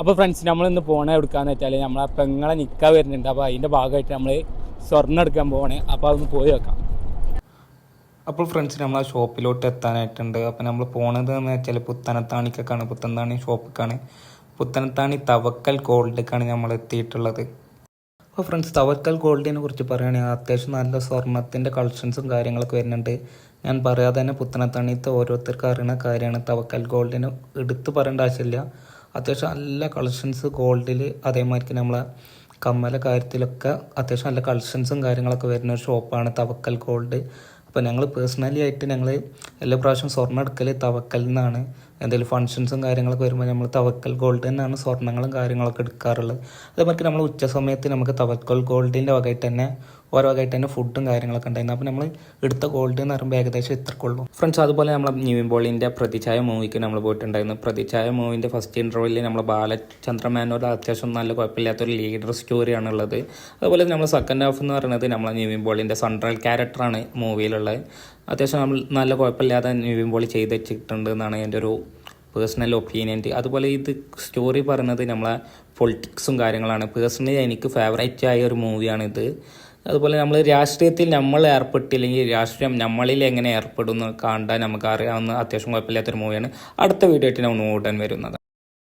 അപ്പോൾ ഫ്രണ്ട്സ് നമ്മളിന്ന് പോകണ എടുക്കാന്ന് വെച്ചാൽ നമ്മളെ പെങ്ങളെ നിൽക്കാൻ വരുന്നുണ്ട്. അപ്പോൾ അതിൻ്റെ ഭാഗമായിട്ട് നമ്മൾ സ്വർണ്ണം എടുക്കാൻ പോകണേ. അപ്പോൾ അതൊന്ന് പോയി വെക്കാം. അപ്പോൾ ഫ്രണ്ട്സ് നമ്മൾ ആ ഷോപ്പിലോട്ട് എത്താനായിട്ടുണ്ട്. അപ്പോൾ നമ്മൾ പോണത് എന്ന് വെച്ചാൽ പുത്തനത്താണിക്കാണ്. പുത്തനത്താണി ഷോപ്പിക്കാണ്. പുത്തനത്താണി തവക്കൽ ഗോൾഡിലേക്കാണ് നമ്മൾ എത്തിയിട്ടുള്ളത്. അപ്പോൾ ഫ്രണ്ട്സ് തവക്കൽ ഗോൾഡിനെ കുറിച്ച് പറയുകയാണെങ്കിൽ അത്യാവശ്യം നല്ല സ്വർണ്ണത്തിൻ്റെ കളക്ഷൻസും കാര്യങ്ങളൊക്കെ വരുന്നുണ്ട്. ഞാൻ പറയാതെ തന്നെ പുത്തനത്താണിത്തെ ഓരോരുത്തർക്ക് അറിയുന്ന കാര്യമാണ്. തവക്കൽ ഗോൾഡിന് എടുത്ത് പറയേണ്ട ആവശ്യമില്ല. അത്യാവശ്യം നല്ല കളക്ഷൻസ് ഗോൾഡിൽ, അതേമാതിരി നമ്മളെ കമ്മല കാര്യത്തിലൊക്കെ അത്യാവശ്യം നല്ല കളക്ഷൻസും കാര്യങ്ങളൊക്കെ വരുന്ന ഒരു ഷോപ്പാണ് തവക്കൽ ഗോൾഡ്. അപ്പോൾ ഞങ്ങൾ പേഴ്സണലി ആയിട്ട് ഞങ്ങൾ എല്ലാ പ്രാവശ്യം സ്വർണ്ണം എടുക്കൽ തവക്കലിൽ നിന്നാണ്. എന്തെങ്കിലും ഫങ്ഷൻസും കാര്യങ്ങളൊക്കെ വരുമ്പോൾ നമ്മൾ തവക്കൽ ഗോൾഡ് തന്നെയാണ് സ്വർണ്ണങ്ങളും കാര്യങ്ങളൊക്കെ എടുക്കാറുള്ളത്. അതേമാതിരി നമ്മൾ ഉച്ച സമയത്ത് നമുക്ക് തവക്കൽ ഗോൾഡിൻ്റെ വകയായിട്ട് തന്നെ ഓരോ വകയായിട്ട് തന്നെ ഫുഡും കാര്യങ്ങളൊക്കെ ഉണ്ടായിരുന്നു. അപ്പോൾ നമ്മൾ എടുത്ത ഗോൾഡ് എന്ന് പറയുമ്പോൾ ഏകദേശം ഇത്രക്കുള്ളൂ ഫ്രണ്ട്സ്. അതുപോലെ നമ്മൾ നിവിൻ പോളിൻ്റെ പ്രതിച്ഛായ മൂവിക്ക് നമ്മൾ പോയിട്ടുണ്ടായിരുന്നു. പ്രതിച്ഛായ മൂവിൻ്റെ ഫസ്റ്റ് ഇൻ്റർവ്യൂവിൽ നമ്മൾ ബാലചന്ദ്ര മേനോട് അത്യാവശ്യം നല്ല കുഴപ്പമില്ലാത്തൊരു ലീഡർ സ്റ്റോറിയാണ് ഉള്ളത്. അതുപോലെ നമ്മൾ സെക്കൻഡ് ഹാഫ് എന്ന് പറയുന്നത് നമ്മളെ നിവിൻ പോളിൻ്റെ സെൻട്രൽ ക്യാരക്ടറാണ് മൂവിയിലുള്ളത്. അത്യാവശ്യം നമ്മൾ നല്ല കുഴപ്പമില്ലാതെ നിവിൻ പോളി ചെയ്ത് വെച്ചിട്ടുണ്ട് എന്നാണ് എൻ്റെ ഒരു പേഴ്സണൽ ഒപ്പീനിയൻ. അതുപോലെ ഇത് സ്റ്റോറി പറയുന്നത് നമ്മളെ പൊളിറ്റിക്സും കാര്യങ്ങളാണ്. പേഴ്സണലി എനിക്ക് ഫേവറേറ്റ് ആയ ഒരു മൂവിയാണിത്. അതുപോലെ നമ്മൾ രാഷ്ട്രീയത്തിൽ നമ്മൾ ഏർപ്പെട്ടില്ലെങ്കിൽ രാഷ്ട്രീയം നമ്മളിൽ എങ്ങനെ ഏർപ്പെടുന്നു കാണാൻ നമുക്ക് അറിയാവുന്ന അത്യാവശ്യം കുഴപ്പമില്ലാത്തൊരു മൂവിയാണ്. അടുത്ത വീഡിയോ ആയിട്ട് നമ്മൾ ഉടൻ വരുന്നത്.